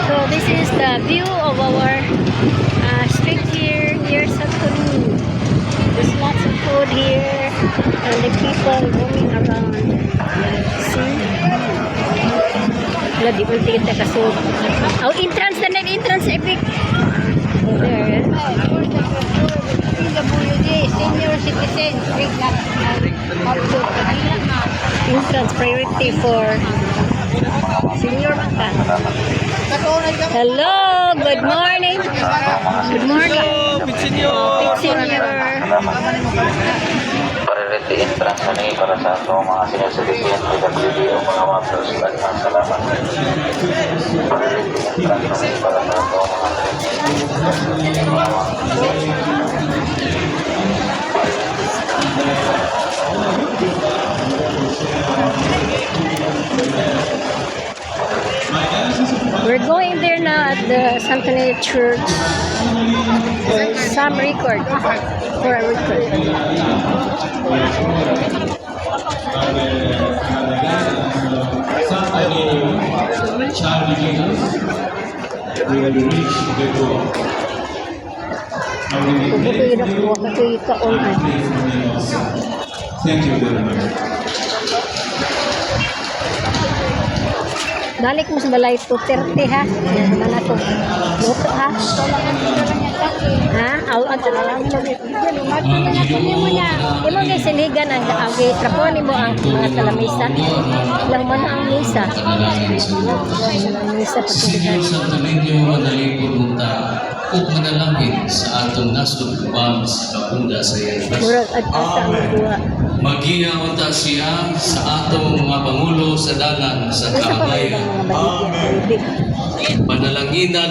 So this is the view of our street here near Santorini. There's lots of food here and the people roaming around. See? Wala, di ba tingin na kaso. Oh, entrance na entrance, epic. There. Senior citizen, Entrance priority for senior ka. Hello, good morning. Good morning. Senior. Priority entrance na ni para sa ato mga senior citizen, PWD o mga mabros. Salamat. Priority entrance na ni para sa ato We're going there now at the Santorini Church for some record, for a record. Thank you very much. Balik mo sa balay to 30 ha. Yan naman ako. Luto ha. Ha? Awan ka na lang. Imo guys, siligan ang trapon mo ang mga talamisa. Lang mo na ang misa. Misa Senior Santorini madaling pumunta ug manalangin sa atong nasod ubang sa kapunda sa Yesus. Murag at asa ang duwa. Magiya unta siya sa atong mga pangulo sa dalan sa Asa pa ba kabayan. yung mga baligya? Panalanginan